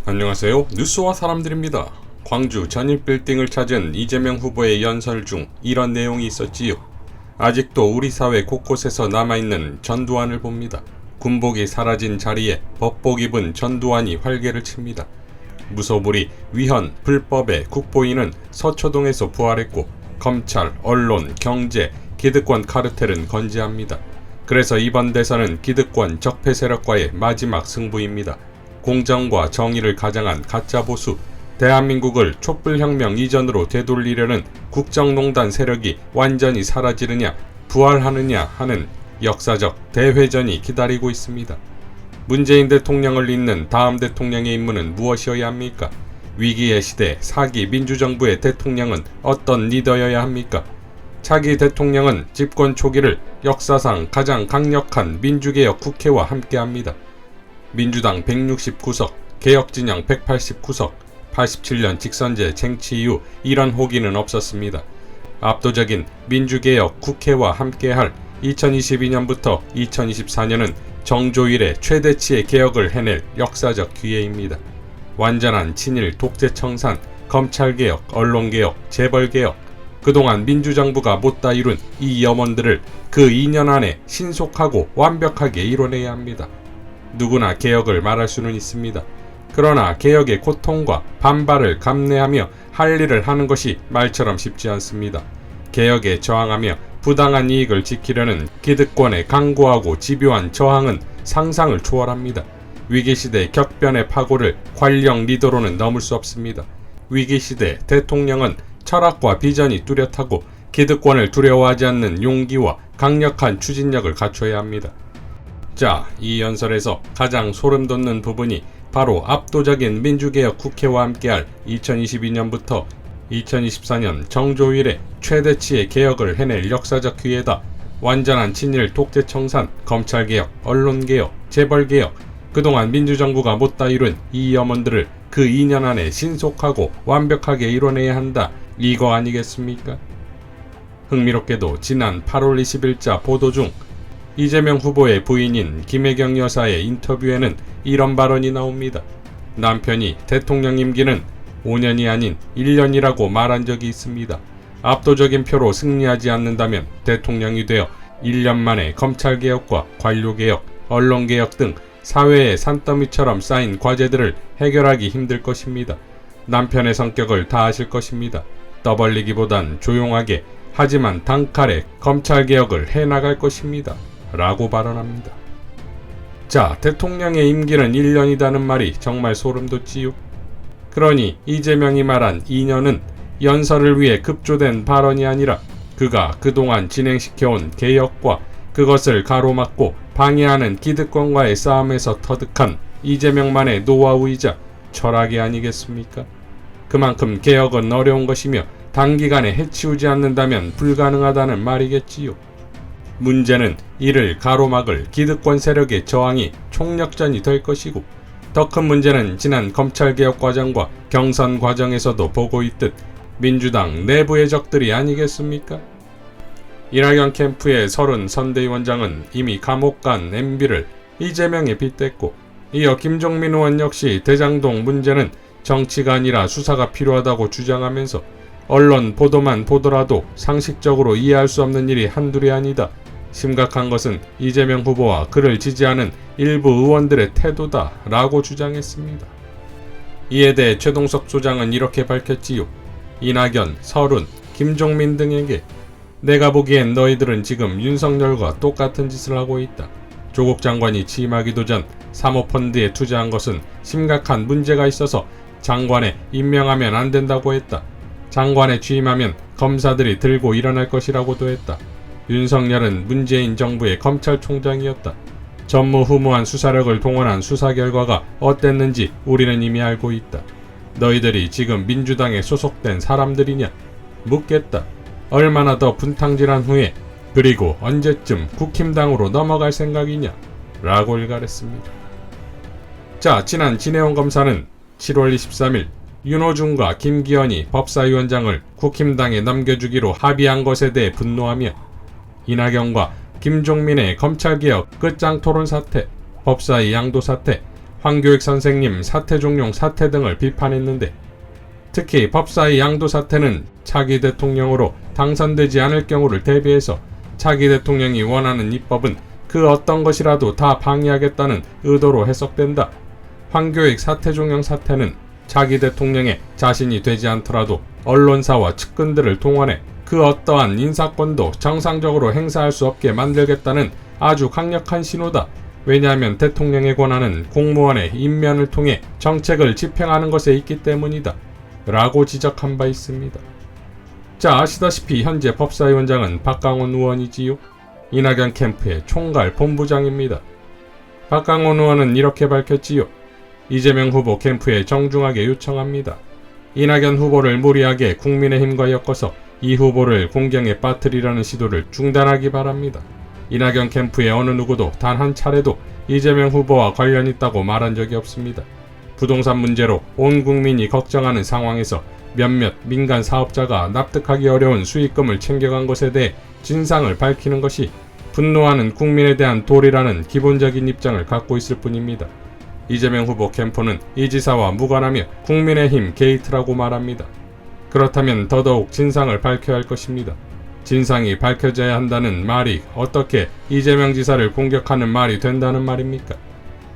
안녕하세요. 뉴스와 사람들입니다. 광주 전입빌딩을 찾은 이재명 후보의 연설 중 이런 내용이 있었지요. 아직도 우리 사회 곳곳에서 남아있는 전두환을 봅니다. 군복이 사라진 자리에 법복 입은 전두환이 활개를 칩니다. 무소불위, 위헌, 불법의 국보인은 서초동에서 부활했고 검찰, 언론, 경제, 기득권 카르텔은 건재합니다. 그래서 이번 대선은 기득권 적폐 세력과의 마지막 승부입니다. 공정과 정의를 가장한 가짜보수, 대한민국을 촛불혁명 이전으로 되돌리려는 국정농단 세력이 완전히 사라지느냐, 부활하느냐 하는 역사적 대회전이 기다리고 있습니다. 문재인 대통령을 잇는 다음 대통령의 임무는 무엇이어야 합니까? 위기의 시대, 사기 민주정부의 대통령은 어떤 리더여야 합니까? 차기 대통령은 집권 초기를 역사상 가장 강력한 민주개혁 국회와 함께합니다. 민주당 169석, 개혁진영 189석, 87년 직선제 쟁취 이후 이런 호기는 없었습니다. 압도적인 민주개혁 국회와 함께할 2022년부터 2024년은 정조일의 최대치의 개혁을 해낼 역사적 기회입니다. 완전한 친일 독재 청산, 검찰개혁, 언론개혁, 재벌개혁, 그동안 민주정부가 못다 이룬 이 염원들을 그 2년 안에 신속하고 완벽하게 이뤄내야 합니다. 누구나 개혁을 말할 수는 있습니다. 그러나 개혁의 고통과 반발을 감내하며 할 일을 하는 것이 말처럼 쉽지 않습니다. 개혁에 저항하며 부당한 이익을 지키려는 기득권의 강고하고 집요한 저항은 상상을 초월합니다. 위기시대 격변의 파고를 관령 리더로는 넘을 수 없습니다. 위기시대 대통령은 철학과 비전이 뚜렷하고 기득권을 두려워하지 않는 용기와 강력한 추진력을 갖춰야 합니다. 자, 이 연설에서 가장 소름 돋는 부분이 바로 압도적인 민주개혁 국회와 함께할 2022년부터 2024년 정조일의 최대치의 개혁을 해낼 역사적 기회다. 완전한 친일 독재 청산, 검찰개혁, 언론개혁, 재벌개혁, 그동안 민주정부가 못다 이룬 이 염원들을 그 2년 안에 신속하고 완벽하게 이뤄내야 한다. 이거 아니겠습니까? 흥미롭게도 지난 8월 20일자 보도 중 이재명 후보의 부인인 김혜경 여사의 인터뷰에는 이런 발언이 나옵니다. 남편이 대통령 임기는 5년이 아닌 1년이라고 말한 적이 있습니다. 압도적인 표로 승리하지 않는다면 대통령이 되어 1년 만에 검찰개혁과 관료개혁, 언론개혁 등 사회의 산더미처럼 쌓인 과제들을 해결하기 힘들 것입니다. 남편의 성격을 다 아실 것입니다. 떠벌리기보단 조용하게 하지만 단칼에 검찰개혁을 해나갈 것입니다. 라고 발언합니다. 자, 대통령의 임기는 1년이라는 말이 정말 소름돋지요. 그러니 이재명이 말한 2년은 연설을 위해 급조된 발언이 아니라 그가 그동안 진행시켜온 개혁과 그것을 가로막고 방해하는 기득권과의 싸움에서 터득한 이재명만의 노하우이자 철학이 아니겠습니까? 그만큼 개혁은 어려운 것이며 단기간에 해치우지 않는다면 불가능하다는 말이겠지요. 문제는 이를 가로막을 기득권 세력의 저항이 총력전이 될 것이고 더 큰 문제는 지난 검찰개혁 과정과 경선 과정에서도 보고 있듯 민주당 내부의 적들이 아니겠습니까? 이낙연 캠프의 서른 선대위원장은 이미 감옥 간 MB를 이재명에 빗댔고 이어 김종민 의원 역시 대장동 문제는 정치가 아니라 수사가 필요하다고 주장하면서 언론 보도만 보더라도 상식적으로 이해할 수 없는 일이 한둘이 아니다. 심각한 것은 이재명 후보와 그를 지지하는 일부 의원들의 태도다 라고 주장했습니다. 이에 대해 최동석 소장은 이렇게 밝혔지요. 이낙연, 서른, 김종민 등에게 내가 보기엔 너희들은 지금 윤석열과 똑같은 짓을 하고 있다. 조국 장관이 취임하기도 전 사모펀드에 투자한 것은 심각한 문제가 있어서 장관에 임명하면 안 된다고 했다. 장관에 취임하면 검사들이 들고 일어날 것이라고도 했다. 윤석열은 문재인 정부의 검찰총장이었다. 전무후무한 수사력을 동원한 수사 결과가 어땠는지 우리는 이미 알고 있다. 너희들이 지금 민주당에 소속된 사람들이냐? 묻겠다. 얼마나 더 분탕질한 후에 그리고 언제쯤 국힘당으로 넘어갈 생각이냐? 라고 일갈했습니다. 자, 지난 진해원 검사는 7월 23일 윤호중과 김기현이 법사위원장을 국힘당에 넘겨주기로 합의한 것에 대해 분노하며 이낙연과 김종민의 검찰개혁 끝장 토론 사태, 법사위 양도 사태, 황교익 선생님 사퇴 종용 사퇴 등을 비판했는데, 특히 법사위 양도 사퇴는 차기 대통령으로 당선되지 않을 경우를 대비해서 차기 대통령이 원하는 입법은 그 어떤 것이라도 다 방해하겠다는 의도로 해석된다. 황교익 사퇴 종용 사퇴는 차기 대통령에 자신이 되지 않더라도 언론사와 측근들을 동원해 그 어떠한 인사권도 정상적으로 행사할 수 없게 만들겠다는 아주 강력한 신호다. 왜냐하면 대통령의 권한은 공무원의 임면을 통해 정책을 집행하는 것에 있기 때문이다. 라고 지적한 바 있습니다. 자, 아시다시피 현재 법사위원장은 박강원 의원이지요. 이낙연 캠프의 총괄 본부장입니다. 박강원 의원은 이렇게 밝혔지요. 이재명 후보 캠프에 정중하게 요청합니다. 이낙연 후보를 무리하게 국민의힘과 엮어서 이 후보를 공경에 빠뜨리려는 시도를 중단하기 바랍니다. 이낙연 캠프의 어느 누구도 단 한 차례도 이재명 후보와 관련 있다고 말한 적이 없습니다. 부동산 문제로 온 국민이 걱정하는 상황에서 몇몇 민간 사업자가 납득하기 어려운 수익금을 챙겨간 것에 대해 진상을 밝히는 것이 분노하는 국민에 대한 도리라는 기본적인 입장을 갖고 있을 뿐입니다. 이재명 후보 캠프는 이 지사와 무관하며 국민의힘 게이트라고 말합니다. 그렇다면 더더욱 진상을 밝혀야 할 것입니다. 진상이 밝혀져야 한다는 말이 어떻게 이재명 지사를 공격하는 말이 된다는 말입니까?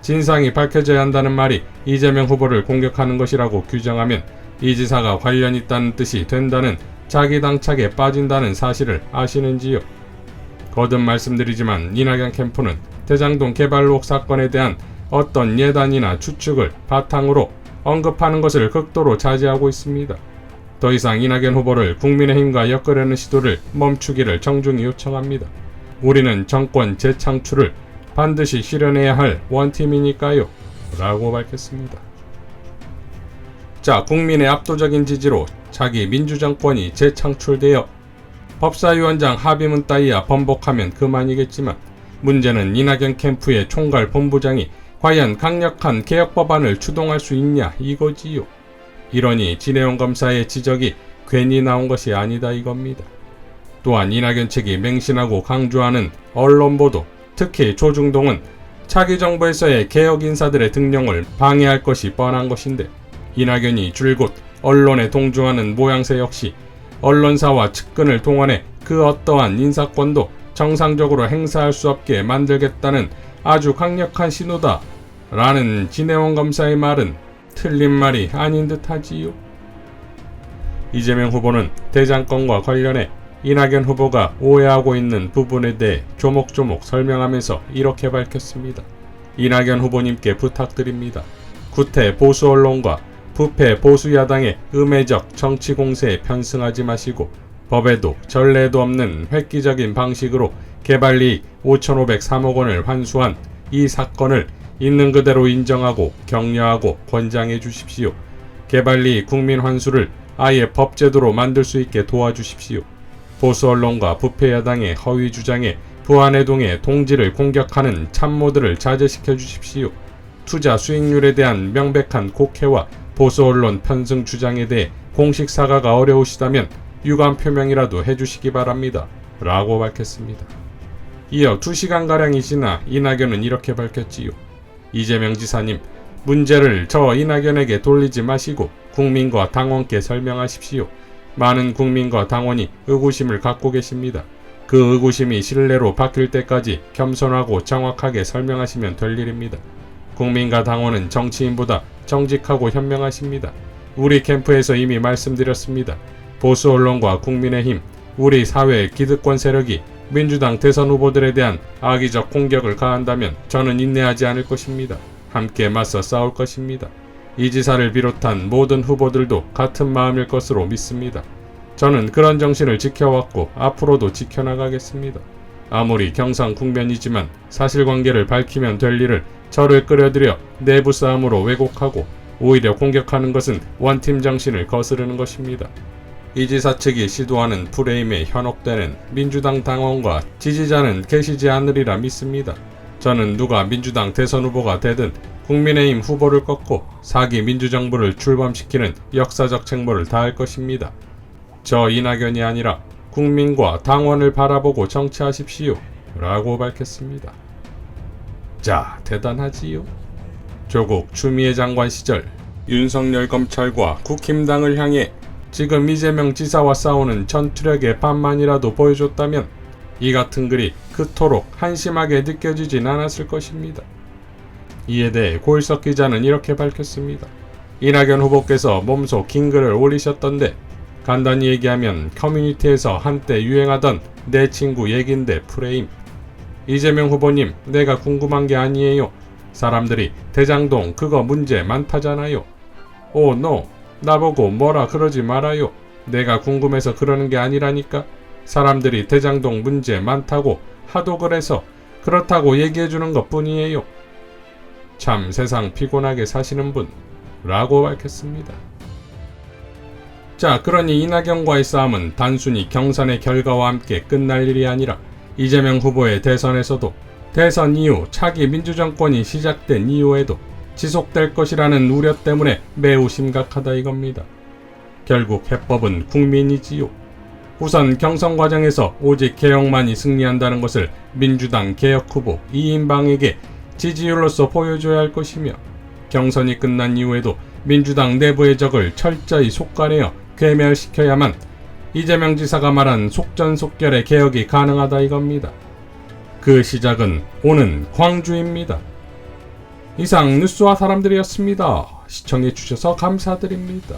진상이 밝혀져야 한다는 말이 이재명 후보를 공격하는 것이라고 규정하면 이 지사가 관련 있다는 뜻이 된다는 자기 당착에 빠진다는 사실을 아시는지요? 거듭 말씀드리지만 이낙연 캠프는 대장동 개발 의혹 사건에 대한 어떤 예단이나 추측을 바탕으로 언급하는 것을 극도로 자제하고 있습니다. 더 이상 이낙연 후보를 국민의힘과 엮으려는 시도를 멈추기를 정중히 요청합니다. 우리는 정권 재창출을 반드시 실현해야 할 원팀이니까요. 라고 밝혔습니다. 자, 국민의 압도적인 지지로 차기 민주정권이 재창출되어 법사위원장 합의문 따위야 번복하면 그만이겠지만, 문제는 이낙연 캠프의 총괄 본부장이 과연 강력한 개혁 법안을 추동할 수 있냐 이거지요. 이러니 진해용 검사의 지적이 괜히 나온 것이 아니다 이겁니다. 또한 이낙연 측이 맹신하고 강조하는 언론 보도, 특히 조중동은 차기 정부에서의 개혁 인사들의 등용을 방해할 것이 뻔한 것인데, 이낙연이 줄곧 언론에 동조하는 모양새 역시 언론사와 측근을 동원해 그 어떠한 인사권도 정상적으로 행사할 수 없게 만들겠다는 아주 강력한 신호다 라는 진해원 검사의 말은 틀린 말이 아닌 듯하지요. 이재명 후보는 대장건과 관련해 이낙연 후보가 오해하고 있는 부분에 대해 조목조목 설명하면서 이렇게 밝혔습니다. 이낙연 후보님께 부탁드립니다. 구태 보수 언론과 부패 보수 야당의 음해적 정치 공세에 편승하지 마시고 법에도 전례도 없는 획기적인 방식으로 개발이익 5,503억 원을 환수한 이 사건을 있는 그대로 인정하고 격려하고 권장해 주십시오. 개발이익 국민 환수를 아예 법제도로 만들 수 있게 도와주십시오. 보수 언론과 부패 야당의 허위 주장에 부안해동의 동지를 공격하는 참모들을 자제시켜 주십시오. 투자 수익률에 대한 명백한 곡해와 보수 언론 편승 주장에 대해 공식 사과가 어려우시다면 유감 표명이라도 해주시기 바랍니다. 라고 밝혔습니다. 이어 2시간가량이 지나 이낙연은 이렇게 밝혔지요. 이재명 지사님, 문제를 저 이낙연에게 돌리지 마시고 국민과 당원께 설명하십시오. 많은 국민과 당원이 의구심을 갖고 계십니다. 그 의구심이 신뢰로 바뀔 때까지 겸손하고 정확하게 설명하시면 될 일입니다. 국민과 당원은 정치인보다 정직하고 현명하십니다. 우리 캠프에서 이미 말씀드렸습니다. 보수 언론과 국민의힘, 우리 사회의 기득권 세력이 민주당 대선 후보들에 대한 악의적 공격을 가한다면 저는 인내하지 않을 것입니다. 함께 맞서 싸울 것입니다. 이 지사를 비롯한 모든 후보들도 같은 마음일 것으로 믿습니다. 저는 그런 정신을 지켜왔고 앞으로도 지켜나가겠습니다. 아무리 경상 국면이지만 사실관계를 밝히면 될 일을 저를 끌어들여 내부 싸움으로 왜곡하고 오히려 공격하는 것은 원팀 정신을 거스르는 것입니다. 이 지사 측이 시도하는 프레임에 현혹되는 민주당 당원과 지지자는 계시지 않으리라 믿습니다. 저는 누가 민주당 대선 후보가 되든 국민의힘 후보를 꺾고 4기 민주정부를 출범시키는 역사적 책무를 다할 것입니다. 저 이낙연이 아니라 국민과 당원을 바라보고 정치하십시오. 라고 밝혔습니다. 자, 대단하지요? 조국 추미애 장관 시절 윤석열 검찰과 국힘당을 향해 지금 이재명 지사와 싸우는 전투력의 반만이라도 보여줬다면 이 같은 글이 그토록 한심하게 느껴지진 않았을 것입니다. 이에 대해 고일석 기자는 이렇게 밝혔습니다. 이낙연 후보께서 몸소 긴 글을 올리셨던데 간단히 얘기하면 커뮤니티에서 한때 유행하던 내 친구 얘긴데 프레임. 이재명 후보님, 내가 궁금한 게 아니에요. 사람들이 대장동 그거 문제 많다잖아요. 오 노, 나보고 뭐라 그러지 말아요. 내가 궁금해서 그러는 게 아니라니까. 사람들이 대장동 문제 많다고 하도 그래서 그렇다고 얘기해주는 것 뿐이에요. 참 세상 피곤하게 사시는 분 라고 밝혔습니다. 자, 그러니 이낙연과의 싸움은 단순히 경선의 결과와 함께 끝날 일이 아니라 이재명 후보의 대선에서도 대선 이후 차기 민주정권이 시작된 이후에도 지속될 것이라는 우려 때문에 매우 심각하다 이겁니다. 결국 해법은 국민이지요. 우선 경선 과정에서 오직 개혁만이 승리한다는 것을 민주당 개혁 후보 이인방에게 지지율로서 보여줘야 할 것이며 경선이 끝난 이후에도 민주당 내부의 적을 철저히 속가내어 괴멸시켜야만 이재명 지사가 말한 속전속결의 개혁이 가능하다 이겁니다. 그 시작은 오는 광주입니다. 이상 뉴스와 사람들이었습니다. 시청해주셔서 감사드립니다.